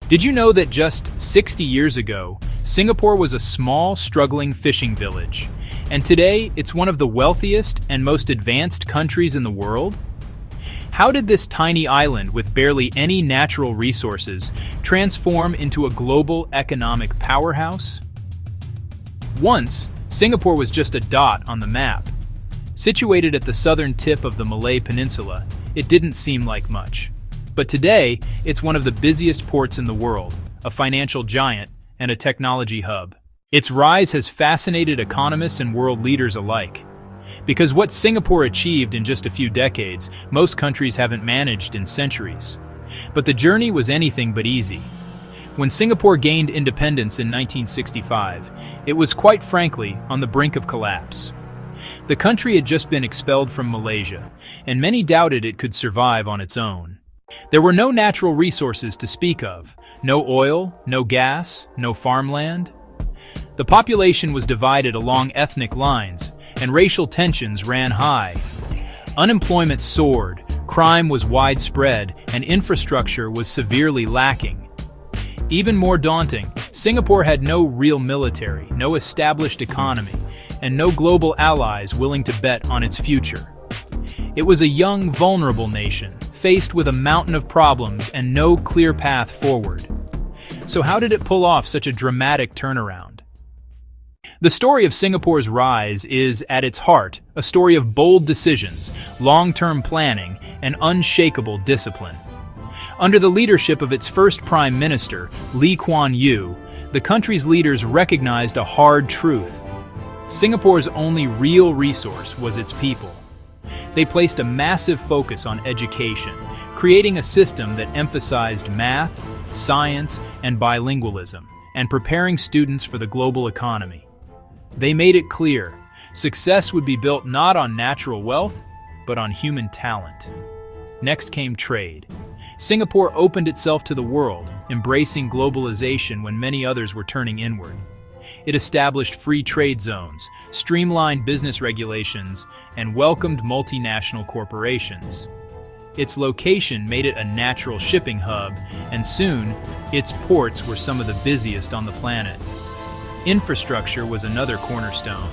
Did you know that just 60 years ago, Singapore was a small, struggling fishing village, and today it's one of the wealthiest and most advanced countries in the world? How did this tiny island with barely any natural resources transform into a global economic powerhouse? Once, Singapore was just a dot on the map. Situated at the southern tip of the Malay Peninsula, it didn't seem like much. But today, it's one of the busiest ports in the world, a financial giant, and a technology hub. Its rise has fascinated economists and world leaders alike. Because what Singapore achieved in just a few decades, most countries haven't managed in centuries. But the journey was anything but easy. When Singapore gained independence in 1965, it was quite frankly on the brink of collapse. The country had just been expelled from Malaysia, and many doubted it could survive on its own. There were no natural resources to speak of, no oil, no gas, no farmland. The population was divided along ethnic lines, and racial tensions ran high. Unemployment soared, crime was widespread, and infrastructure was severely lacking. Even more daunting, Singapore had no real military, no established economy, and no global allies willing to bet on its future. It was a young, vulnerable nation, faced with a mountain of problems and no clear path forward. So how did it pull off such a dramatic turnaround? The story of Singapore's rise is, at its heart, a story of bold decisions, long-term planning, and unshakable discipline. Under the leadership of its first Prime Minister, Lee Kuan Yew, the country's leaders recognized a hard truth. Singapore's only real resource was its people. They placed a massive focus on education, creating a system that emphasized math, science, and bilingualism, and preparing students for the global economy. They made it clear, success would be built not on natural wealth, but on human talent. Next came trade. Singapore opened itself to the world, embracing globalization when many others were turning inward. It established free trade zones, streamlined business regulations, and welcomed multinational corporations. Its location made it a natural shipping hub, and soon, its ports were some of the busiest on the planet. Infrastructure was another cornerstone.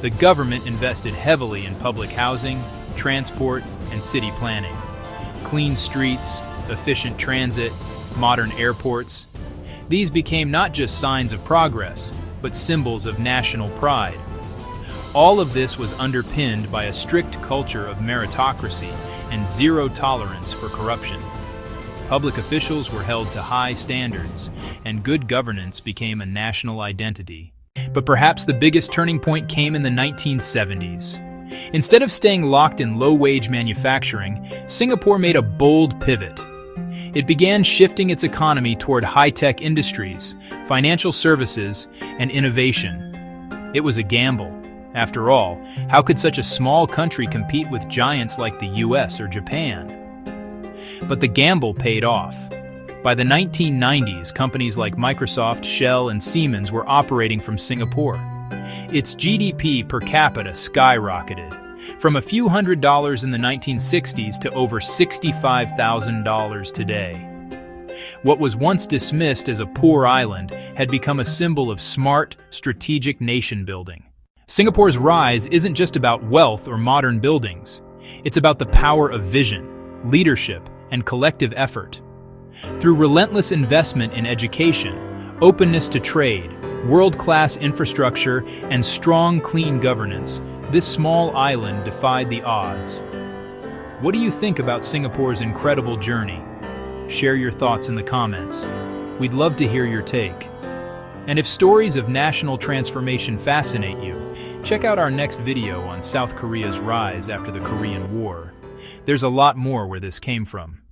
The government invested heavily in public housing, transport, and city planning. Clean streets, efficient transit, modern airports. These became not just signs of progress, but symbols of national pride. All of this was underpinned by a strict culture of meritocracy and zero tolerance for corruption. Public officials were held to high standards, and good governance became a national identity. But perhaps the biggest turning point came in the 1970s. Instead of staying locked in low-wage manufacturing, Singapore made a bold pivot. It began shifting its economy toward high-tech industries, financial services, and innovation. It was a gamble. After all, how could such a small country compete with giants like the US or Japan? But the gamble paid off. By the 1990s, companies like Microsoft, Shell, and Siemens were operating from Singapore. Its GDP per capita skyrocketed, from a few $100s in the 1960s to over $65,000 today. What was once dismissed as a poor island had become a symbol of smart, strategic nation building. Singapore's rise isn't just about wealth or modern buildings. It's about the power of vision, leadership, and collective effort. Through relentless investment in education, openness to trade, world-class infrastructure, and strong, clean governance, this small island defied the odds. What do you think about Singapore's incredible journey? Share your thoughts in the comments. We'd love to hear your take. And if stories of national transformation fascinate you, check out our next video on South Korea's rise after the Korean War. There's a lot more where this came from.